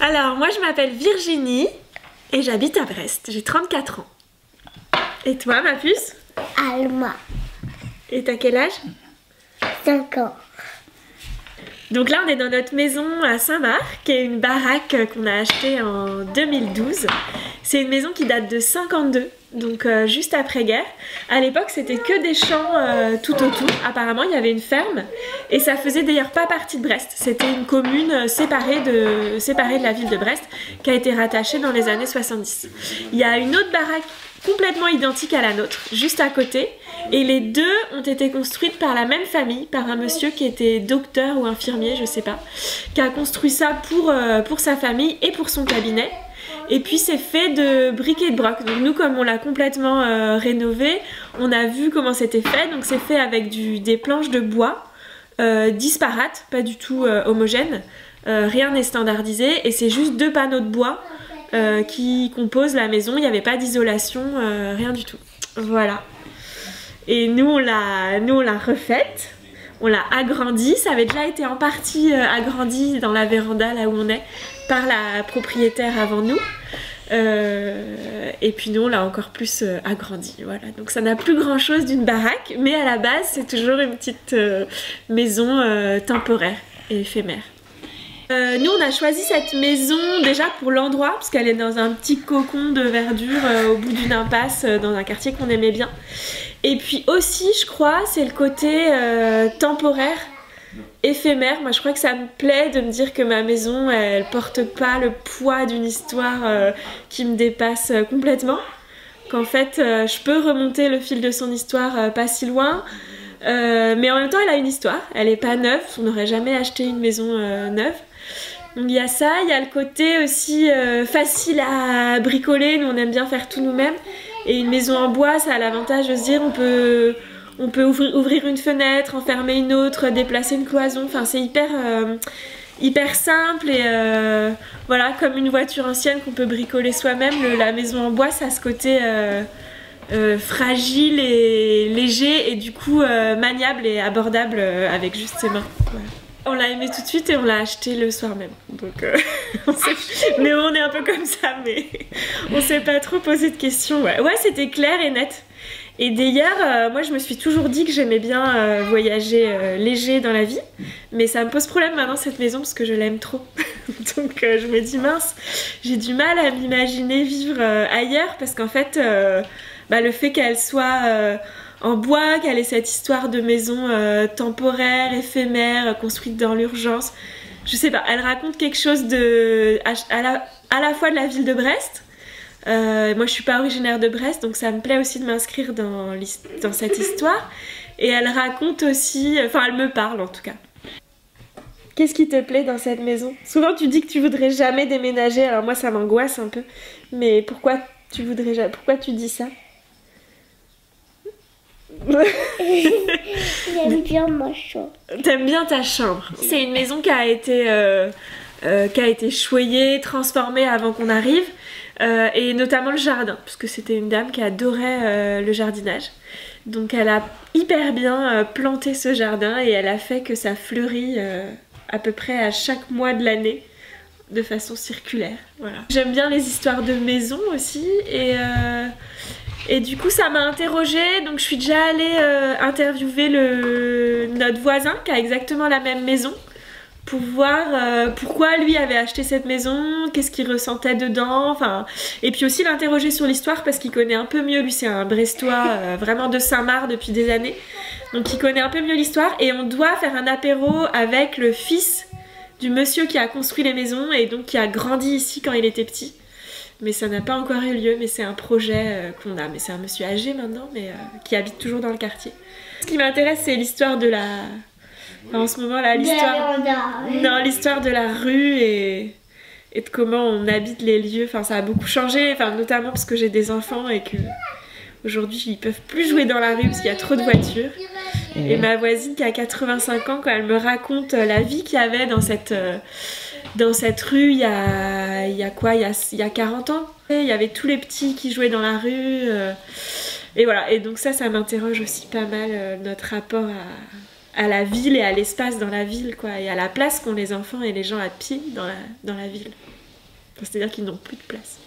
Alors, moi je m'appelle Virginie et j'habite à Brest. J'ai 34 ans. Et toi, ma puce? Alma, Et t'as quel âge? 5 ans. Donc là, on est dans notre maison à Saint-Marc, qui est une baraque qu'on a achetée en 2012. C'est une maison qui date de 52, donc juste après-guerre. À l'époque, c'était que des champs tout autour. Apparemment, il y avait une ferme et ça faisait d'ailleurs pas partie de Brest. C'était une commune séparée de la ville de Brest qui a été rattachée dans les années 70. Il y a une autre baraque complètement identique à la nôtre, juste à côté. Et les deux ont été construites par la même famille, par un monsieur qui était docteur ou infirmier, je sais pas, qui a construit ça pour sa famille et pour son cabinet. Et puis c'est fait de briques et de broc. Donc nous, comme on l'a complètement rénové, on a vu comment c'était fait. Donc c'est fait avec des planches de bois disparates, pas du tout homogènes. Rien n'est standardisé et c'est juste 2 panneaux de bois qui composent la maison. Il n'y avait pas d'isolation, rien du tout. Voilà. Et nous on l'a refaite, on l'a agrandie. Ça avait déjà été en partie agrandi dans la véranda là où on est par la propriétaire avant nous. Et puis nous on l'a encore plus agrandi. Voilà. Donc ça n'a plus grand chose d'une baraque, mais à la base c'est toujours une petite maison temporaire et éphémère. Nous on a choisi cette maison déjà pour l'endroit parce qu'elle est dans un petit cocon de verdure au bout d'une impasse dans un quartier qu'on aimait bien. Et puis aussi je crois c'est le côté temporaire, éphémère. Moi je crois que ça me plaît de me dire que ma maison elle porte pas le poids d'une histoire qui me dépasse complètement. Qu'en fait je peux remonter le fil de son histoire pas si loin. Mais en même temps elle a une histoire, elle est pas neuve, on n'aurait jamais acheté une maison neuve. Donc il y a ça, il y a le côté aussi facile à bricoler, nous on aime bien faire tout nous-mêmes. Et une maison en bois, ça a l'avantage de se dire on peut ouvrir une fenêtre, en fermer une autre, déplacer une cloison, enfin c'est hyper simple et voilà, comme une voiture ancienne qu'on peut bricoler soi-même, la maison en bois ça a ce côté fragile et léger et du coup maniable et abordable avec juste ses mains. Voilà. On l'a aimé tout de suite et on l'a acheté le soir même. Donc, mais on est un peu comme ça, mais on s'est pas trop posé de questions. Ouais, c'était clair et net. Et d'ailleurs, moi je me suis toujours dit que j'aimais bien voyager léger dans la vie. Mais ça me pose problème maintenant cette maison parce que je l'aime trop. Donc je me dis mince, j'ai du mal à m'imaginer vivre ailleurs parce qu'en fait, le fait qu'elle soit... en bois, qu'elle ait cette histoire de maison temporaire, éphémère, construite dans l'urgence. Je sais pas, elle raconte quelque chose à la fois de la ville de Brest. Moi je suis pas originaire de Brest, donc ça me plaît aussi de m'inscrire dans cette histoire. Et elle raconte aussi, enfin elle me parle en tout cas. Qu'est-ce qui te plaît dans cette maison? Souvent tu dis que tu voudrais jamais déménager, alors moi ça m'angoisse un peu. Mais pourquoi tu dis ça? J'aime bien ma chambre. T'aimes bien ta chambre. C'est une maison qui a été choyée, transformée avant qu'on arrive, et notamment le jardin, parce que c'était une dame qui adorait le jardinage. Donc elle a hyper bien planté ce jardin et elle a fait que ça fleurit à peu près à chaque mois de l'année de façon circulaire. Voilà. J'aime bien les histoires de maisons aussi et du coup ça m'a interrogée, donc je suis déjà allée interviewer notre voisin qui a exactement la même maison pour voir pourquoi lui avait acheté cette maison, qu'est-ce qu'il ressentait dedans, enfin, et puis aussi l'interroger sur l'histoire parce qu'il connaît un peu mieux, lui c'est un Brestois vraiment de Saint-Marc depuis des années, donc il connaît un peu mieux l'histoire et on doit faire un apéro avec le fils du monsieur qui a construit les maisons et donc qui a grandi ici quand il était petit. Mais ça n'a pas encore eu lieu, mais c'est un projet qu'on a. Mais c'est un monsieur âgé maintenant, mais qui habite toujours dans le quartier. Ce qui m'intéresse, c'est l'histoire de la... Enfin, en ce moment là, l'histoire de la rue et de comment on habite les lieux. Enfin, ça a beaucoup changé, enfin, notamment parce que j'ai des enfants et que aujourd'hui ils peuvent plus jouer dans la rue parce qu'il y a trop de voitures. Et ma voisine qui a 85 ans, quand elle me raconte la vie qu'il y avait dans cette rue il y a 40 ans. Il y avait tous les petits qui jouaient dans la rue. Et voilà, et donc ça m'interroge aussi pas mal notre rapport à la ville et à l'espace dans la ville, quoi, et à la place qu'ont les enfants et les gens à pied dans la ville. C'est-à-dire qu'ils n'ont plus de place.